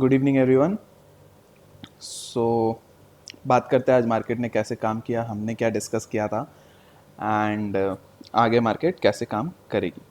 Good evening everyone. सो बात करते हैं आज मार्केट ने कैसे काम किया, हमने क्या डिस्कस किया था एंड आगे मार्केट कैसे काम करेगी।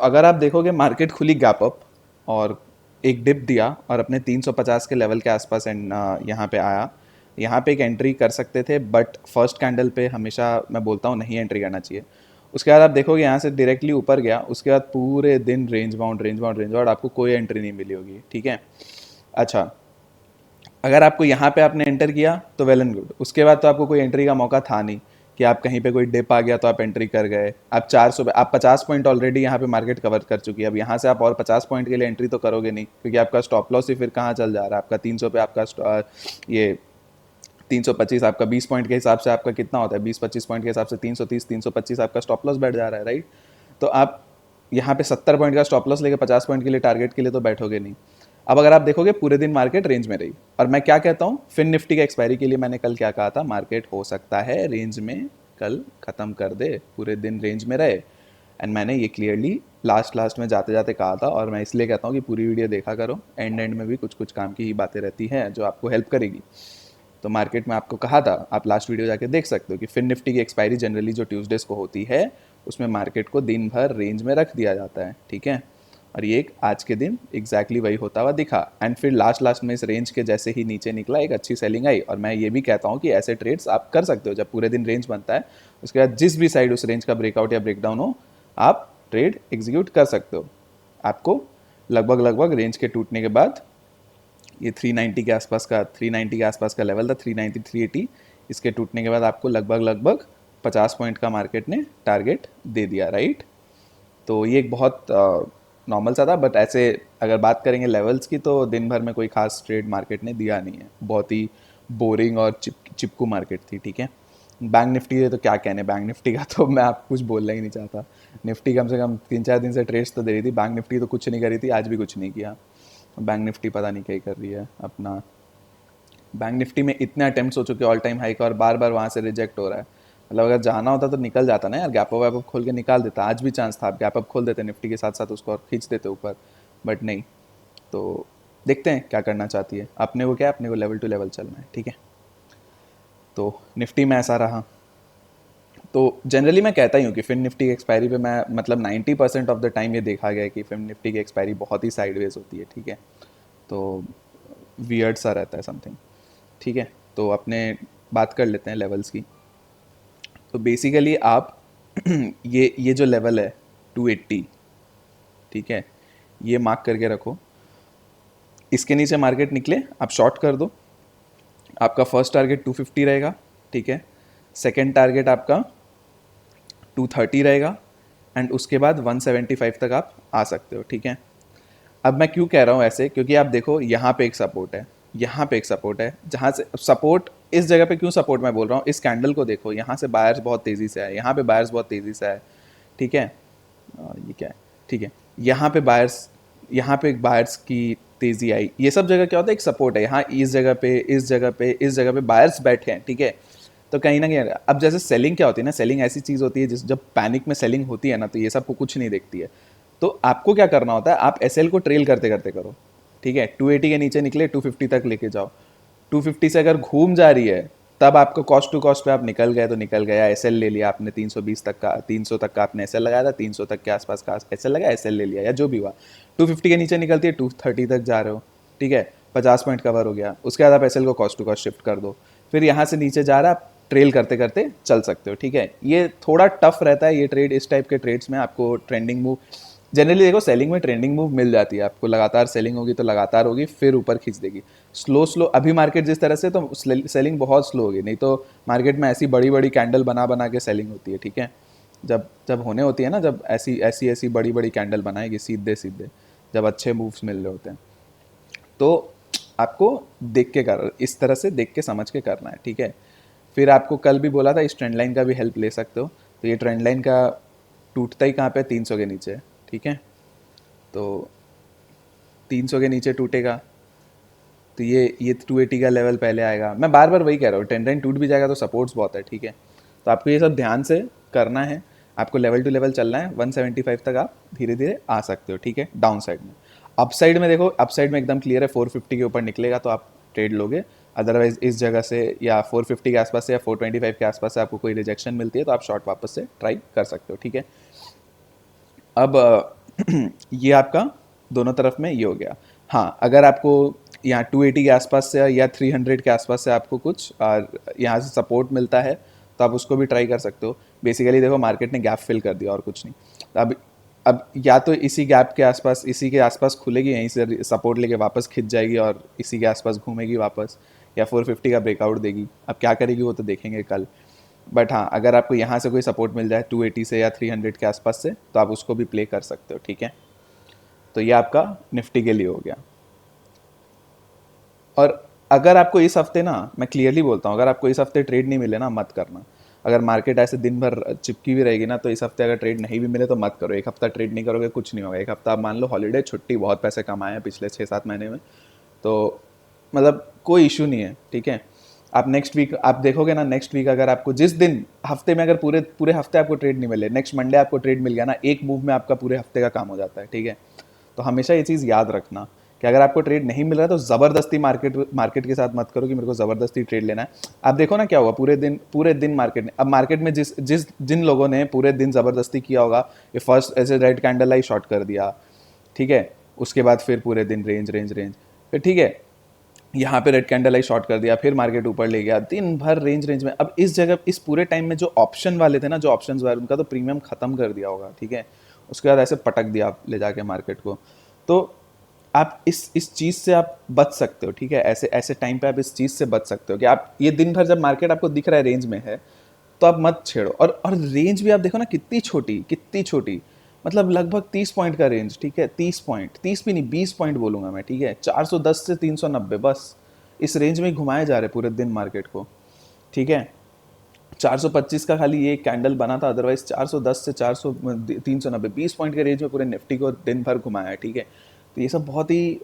अगर आप देखोगे मार्केट खुली गैप अप और एक डिप दिया और अपने 350 के लेवल के आसपास एंड यहाँ पे आया। यहाँ पे एक एंट्री कर सकते थे बट फर्स्ट कैंडल पे हमेशा मैं बोलता हूँ नहीं एंट्री करना चाहिए। उसके बाद आप देखोगे यहाँ से डायरेक्टली ऊपर गया, उसके बाद पूरे दिन range bound range bound range bound, आपको कोई एंट्री नहीं मिली होगी। ठीक है, अच्छा, अगर आपको यहाँ पे आपने एंटर किया तो वेल एंड गुड। उसके बाद तो आपको कोई एंट्री का मौका था नहीं कि आप कहीं पे कोई डिप आ गया तो आप एंट्री कर गए। आप 400 पे, आप 50 पॉइंट ऑलरेडी यहाँ पे मार्केट कवर कर चुकी है। अब यहाँ से आप और 50 पॉइंट के लिए एंट्री तो करोगे नहीं, क्योंकि आपका स्टॉप लॉस ही फिर कहाँ चल जा रहा है। आपका 300 पे आपका ये 325, आपका 20 पॉइंट के हिसाब से आपका कितना होता है, 20-25 पॉइंट के हिसाब से 330 325 आपका स्टॉप लॉस बैठ जा रहा है, राइट। तो आप यहाँ पे 70 पॉइंट का स्टॉप लॉस लेके 50 पॉइंट के लिए टारगेट के लिए तो बैठोगे नहीं। अब अगर आप देखोगे पूरे दिन मार्केट रेंज में रही, और मैं क्या कहता हूँ, फिन निफ्टी के एक्सपायरी के लिए मैंने कल क्या कहा था, मार्केट हो सकता है रेंज में कल ख़त्म कर दे, पूरे दिन रेंज में रहे। एंड मैंने ये क्लियरली लास्ट में जाते जाते कहा था, और मैं इसलिए कहता हूँ कि पूरी वीडियो देखा करो, एंड में भी कुछ कुछ काम की ही बातें रहती हैं जो आपको हेल्प करेगी। तो मार्केट में आपको कहा था, आप लास्ट वीडियो जाके देख सकते हो कि फिन निफ्टी की एक्सपायरी जनरली जो ट्यूसडेज को होती है उसमें मार्केट को दिन भर रेंज में रख दिया जाता है। ठीक है, और ये एक आज के दिन एग्जैक्टली वही होता हुआ दिखा। एंड फिर लास्ट में इस रेंज के जैसे ही नीचे निकला, एक अच्छी सेलिंग आई। और मैं ये भी कहता हूँ कि ऐसे ट्रेड्स आप कर सकते हो जब पूरे दिन रेंज बनता है, उसके बाद जिस भी साइड उस रेंज का ब्रेकआउट या ब्रेकडाउन हो, आप ट्रेड एग्जीक्यूट कर सकते हो। आपको लगभग रेंज के टूटने के बाद ये 390 के आसपास का 390 के आसपास का लेवल था, 390 380, इसके टूटने के बाद आपको लगभग 50 पॉइंट का मार्केट ने टारगेट दे दिया, राइट। तो ये एक बहुत नॉर्मल सा था, बट ऐसे अगर बात करेंगे लेवल्स की तो दिन भर में कोई खास ट्रेड मार्केट ने दिया नहीं है, बहुत ही बोरिंग और चिपकू मार्केट थी। ठीक है, बैंक निफ्टी है तो क्या कहने, बैंक निफ्टी का तो मैं आप कुछ बोलना ही नहीं चाहता। निफ्टी कम से कम 3-4 दिन से ट्रेड्स तो दे रही थी, बैंक निफ्टी तो कुछ नहीं करी थी, आज भी कुछ नहीं किया। बैंक निफ्टी पता नहीं क्या ही कर रही है अपना। बैंक निफ्टी में इतने अटेम्प्ट हो चुके हैं ऑल टाइम हाई का, और बार बार वहाँ से रिजेक्ट हो रहा है। मतलब अगर जाना होता तो निकल जाता ना यार, गैप अप खोल के निकाल देता। आज भी चांस था, आप गैप अप खोल देते निफ्टी के साथ साथ उसको और खींच देते ऊपर, बट नहीं। तो देखते हैं क्या करना चाहती है। अपने को क्या, अपने को लेवल टू लेवल चलना है। ठीक है, तो निफ्टी में ऐसा रहा। तो जनरली मैं कहता ही हूँ कि फिन निफ्टी की एक्सपायरी पे मैं मतलब 90% ऑफ द टाइम ये देखा गया है कि फिन निफ्टी की एक्सपायरी बहुत ही साइडवेज होती है। ठीक है, तो वियर्ड सा रहता है समथिंग। ठीक है, तो अपने बात कर लेते हैं लेवल्स की। तो बेसिकली आप ये जो लेवल है 280, ठीक है, ये मार्क करके रखो। इसके नीचे मार्केट निकले आप शॉर्ट कर दो। आपका फर्स्ट टारगेट 250 रहेगा। ठीक है, सेकेंड टारगेट आपका 230 रहेगा, एंड उसके बाद 175 तक आप आ सकते हो। ठीक है, अब मैं क्यों कह रहा हूँ ऐसे, क्योंकि आप देखो यहाँ पे एक सपोर्ट है, यहाँ पे एक सपोर्ट है, जहाँ से सपोर्ट, इस जगह पे क्यों सपोर्ट मैं बोल रहा हूँ, इस कैंडल को देखो, यहाँ से बायर्स बहुत तेज़ी से आए, यहाँ पे बायर्स बहुत तेज़ी से आए। ठीक है, ये क्या है, ठीक है, यहाँ पे बायर्स, यहाँ पे एक बायर्स की तेज़ी आई। ये सब जगह क्या होता है, एक सपोर्ट है। यहाँ इस जगह पे, इस जगह पे, इस जगह पे बायर्स बैठे हैं। ठीक है, तो कहीं ना कहीं अब जैसे सेलिंग क्या होती है ना, सेलिंग ऐसी चीज़ होती है जिस जब पैनिक में सेलिंग होती है ना, तो ये सब को कुछ नहीं देखती है। तो आपको क्या करना होता है, आप एसएल को ट्रेल करते करते करो। ठीक है, 280 के नीचे निकले 250 तक लेके जाओ। 250 से अगर घूम जा रही है तब आपको कॉस्ट टू कॉस्ट पे आप निकल गए तो निकल गया, एसएल ले लिया आपने 320 तक का, 300 तक का आपने एसएल लगाया था, 300 तक के आसपास का एसएल लगाया, एसएल ले लिया, या जो भी हुआ। 250 के नीचे निकलती है 230 तक जा रहे हो। ठीक है, 50 पॉइंट कवर हो गया, उसके बाद आप एसएल को कॉस्ट टू कॉस्ट शिफ्ट कर दो। फिर यहाँ से नीचे जा रहा है, आप ट्रेल करते करते चल सकते हो। ठीक है, ये थोड़ा टफ रहता है ये ट्रेड, इस टाइप के ट्रेड्स में आपको ट्रेंडिंग मूव, जनरली देखो सेलिंग में ट्रेंडिंग मूव मिल जाती है आपको, लगातार सेलिंग होगी तो लगातार होगी, फिर ऊपर खींच देगी। स्लो अभी मार्केट जिस तरह से, तो सेलिंग बहुत स्लो होगी, नहीं तो मार्केट में ऐसी बड़ी बड़ी कैंडल बना बना के सेलिंग होती है। ठीक है, जब जब होने होती है ना, जब ऐसी ऐसी ऐसी बड़ी बड़ी कैंडल बनाएगी सीधे सीधे, जब अच्छे मूव्स मिल रहे होते हैं, तो आपको देख के कर, इस तरह से देख के समझ के करना है। ठीक है, फिर आपको कल भी बोला था इस ट्रेंड लाइन का भी हेल्प ले सकते हो। तो ये ट्रेंड लाइन का टूटता ही कहाँ पे, 300 के नीचे। ठीक है, तो 300 के नीचे टूटेगा तो ये 280 का लेवल पहले आएगा। मैं बार बार वही कह रहा हूँ, ट्रेंड लाइन टूट भी जाएगा तो सपोर्ट्स बहुत है। ठीक है, तो आपको ये सब ध्यान से करना है, आपको लेवल टू लेवल चलना है, 175 तक आप धीरे धीरे आ सकते हो। ठीक है, डाउन साइड में अपसाइड में देखो, अपसाइड में एकदम क्लियर है 450 के ऊपर निकलेगा तो आप ट्रेड लोगे, अदरवाइज इस जगह से या 450 के आसपास से या 425 के आसपास से आपको कोई रिजेक्शन मिलती है तो आप शॉर्ट वापस से ट्राई कर सकते हो, ठीक है। अब ये आपका दोनों तरफ में ये हो गया। हाँ, अगर आपको यहाँ 280 के आसपास से या 300 के आसपास से आपको कुछ यहाँ से सपोर्ट मिलता है तो आप उसको भी ट्राई कर सकते हो। बेसिकली देखो मार्केट ने गैप फिल कर दिया और कुछ नहीं। तो अब या तो इसी गैप के आसपास, इसी के आसपास खुलेगी, यहीं से सपोर्ट लेके वापस खिंच जाएगी और इसी के आसपास घूमेगी वापस, या 450 का ब्रेकआउट देगी। अब क्या करेगी वो तो देखेंगे कल। बट हाँ, अगर आपको यहाँ से कोई सपोर्ट मिल जाए 280 से या 300 के आसपास से तो आप उसको भी प्ले कर सकते हो, ठीक है। तो ये आपका निफ्टी के लिए हो गया। और अगर आपको इस हफ्ते ना, मैं क्लियरली बोलता हूँ, अगर आपको इस हफ्ते ट्रेड नहीं मिले ना, मत करना। अगर मार्केट ऐसे दिन भर चिपकी भी रहेगी ना तो इस हफ्ते अगर ट्रेड नहीं भी मिले तो मत करो। एक हफ्ता ट्रेड नहीं करोगे कुछ नहीं होगा। एक हफ्ता आप मान लो हॉलीडे, छुट्टी, बहुत पैसे कमाए हैं पिछले 6-7 महीने में, तो मतलब कोई इशू नहीं है, ठीक है। आप नेक्स्ट वीक आप देखोगे ना, नेक्स्ट वीक अगर आपको जिस दिन हफ्ते में अगर पूरे पूरे हफ्ते आपको ट्रेड नहीं मिले, नेक्स्ट मंडे आपको ट्रेड मिल गया ना, एक मूव में आपका पूरे हफ्ते का काम हो जाता है, ठीक है। तो हमेशा ये चीज़ याद रखना कि अगर आपको ट्रेड नहीं मिल रहा है तो ज़बरदस्ती मार्केट के साथ मत करो कि मेरे को ज़बरदस्ती ट्रेड लेना है। आप देखो ना क्या हुआ, पूरे दिन मार्केट ने, अब मार्केट में जिन लोगों ने पूरे दिन ज़बरदस्ती किया होगा, ये फर्स्ट ऐसे रेड कैंडल आई शॉर्ट कर दिया, ठीक है, उसके बाद फिर पूरे दिन रेंज रेंज रेंज, फिर ठीक है यहाँ पे रेड कैंडल आई शॉर्ट कर दिया, फिर मार्केट ऊपर ले गया, दिन भर रेंज रेंज में। अब इस जगह इस पूरे टाइम में जो ऑप्शन वाले थे ना, जो ऑप्शंस वाले, उनका तो प्रीमियम खत्म कर दिया होगा, ठीक है। उसके बाद ऐसे पटक दिया आप ले जाके मार्केट को। तो आप इस चीज़ से आप बच सकते हो, ठीक है। ऐसे ऐसे टाइम पे आप इस चीज़ से बच सकते हो कि आप ये दिन भर जब मार्केट आपको दिख रहा है रेंज में है तो आप मत छेड़ो। और रेंज भी आप देखो ना कितनी छोटी, कितनी छोटी, मतलब लगभग 30 पॉइंट का रेंज, ठीक है। 30 पॉइंट, 30 भी नहीं 20 पॉइंट बोलूँगा मैं, ठीक है। 410 से 390, बस इस रेंज में ही घुमाए जा रहे पूरे दिन मार्केट को, ठीक है। 425 का खाली ये कैंडल बना था, अदरवाइज 410 से 400, 390, 20 पॉइंट के रेंज में पूरे निफ्टी को दिन भर घुमाया है, ठीक है। तो ये सब बहुत ही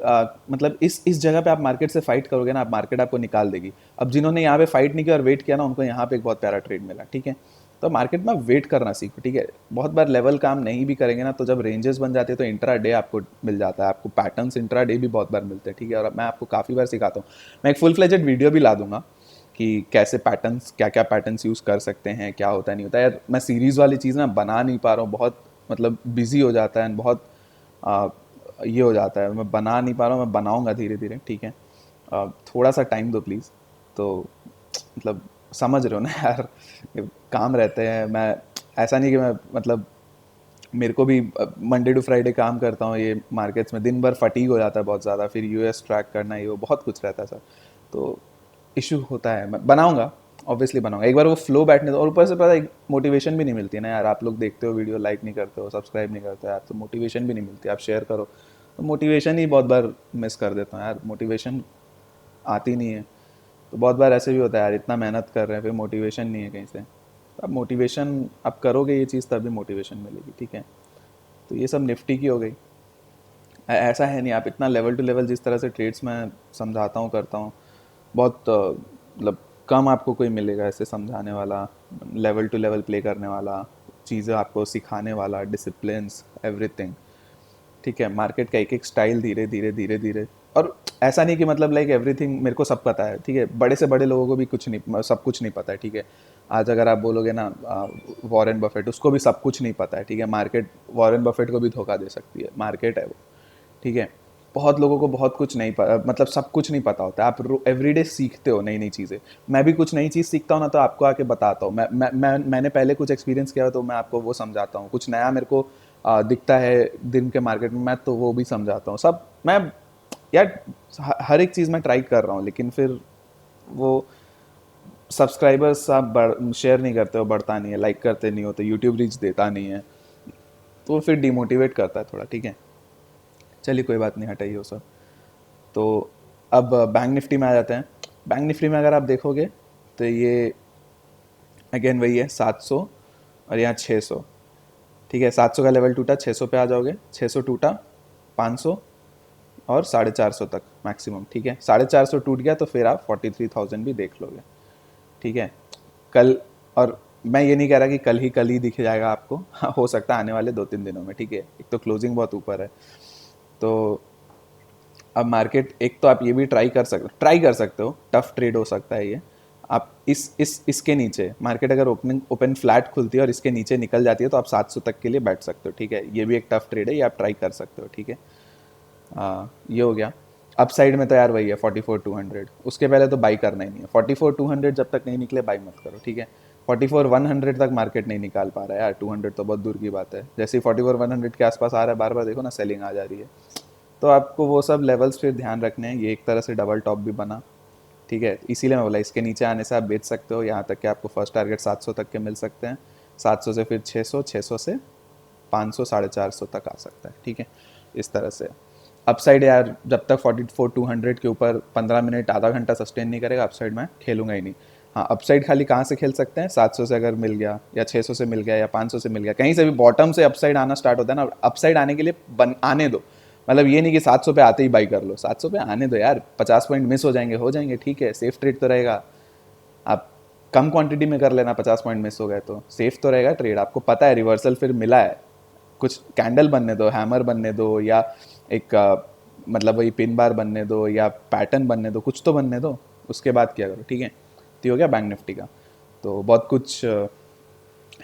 मतलब इस जगह पे आप मार्केट से फाइट करोगे ना, आप मार्केट आपको निकाल देगी। अब जिन्होंने यहाँ पे फाइट नहीं किया और वेट किया ना, उनको यहाँ पे एक बहुत प्यारा ट्रेड मिला, ठीक है। तो मार्केट में वेट करना सीखो, ठीक है। बहुत बार लेवल काम नहीं भी करेंगे ना, तो जब रेंजेस बन जाते हैं तो इंट्रा डे आपको मिल जाता है, आपको पैटर्न्स इंट्रा डे भी बहुत बार मिलते हैं, ठीक है। और मैं आपको काफ़ी बार सिखाता हूँ, मैं एक फुल फ्लेजेड वीडियो भी ला दूंगा कि कैसे पैटर्न्स, क्या क्या पैटर्न्स यूज़ कर सकते हैं, क्या होता है नहीं होता है। यार मैं सीरीज़ वाली चीज़ ना बना नहीं पा रहा हूँ, बहुत मतलब बिजी हो जाता है, बहुत ये हो जाता है, मैं बना नहीं पा रहा हूँ। मैं बनाऊँगा धीरे धीरे, ठीक है। थोड़ा सा टाइम दो प्लीज़। तो मतलब समझ रहे हो ना यार, काम रहते हैं। मैं ऐसा नहीं कि मैं मतलब, मेरे को भी मंडे टू फ्राइडे काम करता हूँ ये मार्केट्स में, दिन भर फटीग हो जाता है बहुत ज़्यादा, फिर यूएस ट्रैक करना, ये वो बहुत कुछ रहता है सर। तो इशू होता है। मैं बनाऊंगा, ऑब्वियसली बनाऊंगा, एक बार वो फ्लो बैठने दो। और ऊपर से पता है मोटिवेशन भी नहीं मिलती है ना यार, आप लोग देखते हो वीडियो, लाइक नहीं करते हो, सब्सक्राइब नहीं करते हो यार, तो मोटिवेशन भी नहीं मिलती। आप शेयर करो, तो मोटिवेशन ही बहुत बार मिस कर देता हूँ यार, मोटिवेशन आती नहीं है। तो बहुत बार ऐसे भी होता है यार, इतना मेहनत कर रहे हैं फिर मोटिवेशन नहीं है कहीं से। तो अब मोटिवेशन आप करोगे ये चीज़ तभी मोटिवेशन मिलेगी, ठीक है। तो ये सब निफ्टी की हो गई। ऐसा है नहीं, आप इतना लेवल टू लेवल जिस तरह से ट्रेड्स में समझाता हूँ करता हूँ, बहुत मतलब कम आपको कोई मिलेगा ऐसे समझाने वाला, लेवल टू लेवल प्ले करने वाला, चीज़ें आपको सिखाने वाला, डिसिप्लिन्स, एवरीथिंग, ठीक है। मार्केट का एक एक स्टाइल धीरे धीरे धीरे धीरे। और ऐसा नहीं कि मतलब लाइक एवरीथिंग मेरे को सब पता है, ठीक है। बड़े से बड़े लोगों को भी कुछ नहीं, सब कुछ नहीं पता है, ठीक है। आज अगर आप बोलोगे ना वॉरेन बफेट, उसको भी सब कुछ नहीं पता है, ठीक है। मार्केट वॉरेन बफेट को भी धोखा दे सकती है, मार्केट है वो, ठीक है। बहुत लोगों को बहुत कुछ नहीं पता, मतलब सब कुछ नहीं पता होता है। आप एवरीडे सीखते हो नई नई चीज़ें। मैं भी कुछ नई चीज़ सीखता हूँ ना तो आपको आके बताता हूँ। मैंने पहले कुछ एक्सपीरियंस किया तो मैं आपको वो समझाता हूँ। कुछ नया मेरे को दिखता है दिन के मार्केट में, मैं तो वो भी समझाता हूँ सब। मैं यार हर एक चीज़ मैं ट्राई कर रहा हूँ, लेकिन फिर वो सब्सक्राइबर्स आप शेयर नहीं करते हो, बढ़ता नहीं है, लाइक करते नहीं हो, तो यूट्यूब रीच देता नहीं है, तो फिर डिमोटिवेट करता है थोड़ा, ठीक है। चलिए कोई बात नहीं, हटाइए वो सब। तो अब बैंक निफ्टी में आ जाते हैं। बैंक निफ्टी में अगर आप देखोगे तो ये अगेन वही है 700 और यहाँ 600, ठीक है। 700 का लेवल टूटा, 600 पे आ जाओगे, 600 टूटा, 500 और 450 तक मैक्सिमम, ठीक है। 450 टूट गया तो फिर आप 43,000 भी देख लोगे, ठीक है। कल, और मैं ये नहीं कह रहा कि कल ही दिख जाएगा आपको, हाँ, हो सकता है आने वाले 2-3 दिनों में, ठीक है। एक तो क्लोजिंग बहुत ऊपर है, तो अब मार्केट, एक तो आप ये भी ट्राई कर सकते हो, टफ ट्रेड हो सकता है ये। आप इसके नीचे मार्केट अगर ओपन फ्लैट खुलती है और इसके नीचे निकल जाती है तो आप 700 तक के लिए बैठ सकते हो, ठीक है। ये भी एक टफ ट्रेड है, ये आप ट्राई कर सकते हो, ठीक है। ये हो गया। अपसाइड में तो यार वही है 44,200, उसके पहले तो बाई करना ही नहीं है। 44,200 जब तक नहीं निकले बाई मत करो, ठीक है। 44,100 तक मार्केट नहीं निकाल पा रहा है यार, 200 तो बहुत दूर की बात है। जैसे ही 44,100 के आसपास आ रहा है, बार बार देखो ना सेलिंग आ जा रही है। तो आपको वो सब लेवल्स फिर ध्यान रखने हैं। ये एक तरह से डबल टॉप भी बना, ठीक है। इसीलिए मैं बोला इसके नीचे आने से आप बेच सकते हो, यहाँ तक कि आपको फर्स्ट टारगेट 700 तक के मिल सकते हैं। 700 से फिर 600, 600 से 500, 450 तक आ सकता है, ठीक है। इस तरह से अपसाइड यार जब तक 44,200 के ऊपर 15 मिनट आधा घंटा सस्टेन नहीं करेगा, अपसाइड मैं खेलूंगा ही नहीं। हाँ, अपसाइड खाली कहाँ से खेल सकते हैं, 700 से अगर मिल गया, या 600 से मिल गया, या 500 से मिल गया, कहीं से भी बॉटम से अपसाइड आना स्टार्ट होता है ना। अपसाइड आने के लिए आने दो, मतलब ये नहीं कि 700 पे आते ही बाई कर लो। 700 पे आने दो यार, 50 पॉइंट मिस हो जाएंगे, ठीक है, सेफ ट्रेड तो रहेगा। आप कम क्वांटिटी में कर लेना, 50 पॉइंट मिस हो गए तो सेफ तो रहेगा ट्रेड। आपको पता है रिवर्सल फिर मिला है, कुछ कैंडल बनने दो, हैमर बनने दो, या एक मतलब वही पिन बार बनने दो, या पैटर्न बनने दो, कुछ तो बनने दो, उसके बाद क्या करो, ठीक है। तो हो गया बैंक निफ्टी का। तो बहुत कुछ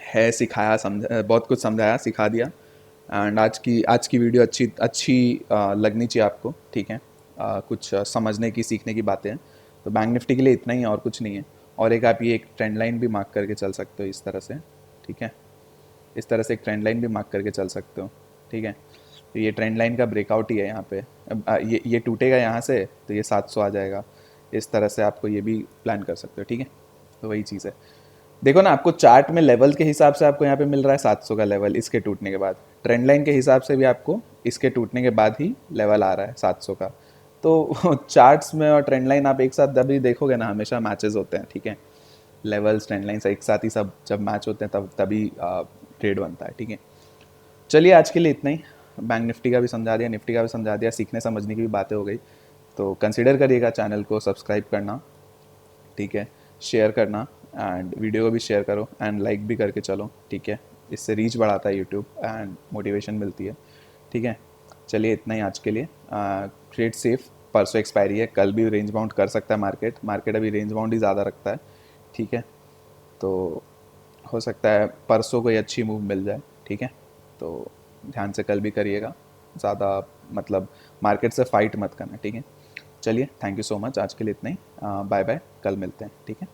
है सिखाया, बहुत कुछ समझाया, सिखा दिया। एंड आज की वीडियो अच्छी अच्छी लगनी चाहिए आपको, ठीक है। कुछ समझने की, सीखने की बातें हैं। तो बैंक निफ्टी के लिए इतना ही है, और कुछ नहीं है। और एक आप ये एक ट्रेंड लाइन भी मार्क करके चल सकते हो इस तरह से, ठीक है। इस तरह से एक ट्रेंड लाइन भी मार्क करके चल सकते हो, ठीक है। तो ये ट्रेंड लाइन का ब्रेकआउट ही है यहाँ पे। अब ये टूटेगा यहाँ से तो ये 700 आ जाएगा। इस तरह से आपको ये भी प्लान कर सकते हो, ठीक है। तो वही चीज़ है। देखो ना, आपको चार्ट में लेवल के हिसाब से आपको यहाँ पे मिल रहा है 700 का लेवल इसके टूटने के बाद। ट्रेंड लाइन के हिसाब से भी आपको इसके टूटने के बाद ही लेवल आ रहा है 700 का। तो चार्ट्स में और ट्रेंड लाइन आप एक साथ जब भी देखोगे ना, हमेशा मैचेस होते हैं, ठीक है। लेवल्स ट्रेंड लाइन्स एक साथ ही सब जब मैच होते हैं तभी ट्रेड बनता है, ठीक है। चलिए आज के लिए इतना ही। बैंक निफ्टी का भी समझा दिया, निफ्टी का भी समझा दिया, सीखने समझने की भी बातें हो गई। तो कंसिडर करिएगा चैनल को सब्सक्राइब करना, ठीक है, शेयर करना, एंड वीडियो को भी शेयर करो, एंड लाइक भी करके चलो, ठीक है। इससे रीच बढ़ाता है यूट्यूब एंड मोटिवेशन मिलती है, ठीक है। चलिए इतना ही आज के लिए। ट्रेड सेफ, परसों एक्सपायरी है, कल भी रेंज बाउंड कर सकता है मार्केट अभी रेंज बाउंड ही ज़्यादा रखता है, ठीक है। तो हो सकता है परसों कोई अच्छी मूव मिल जाए, ठीक है। तो ध्यान से कल भी करिएगा, ज़्यादा मतलब मार्केट से फाइट मत करना, ठीक है। चलिए थैंक यू सो मच, आज के लिए इतना ही। बाय बाय, कल मिलते हैं, ठीक है।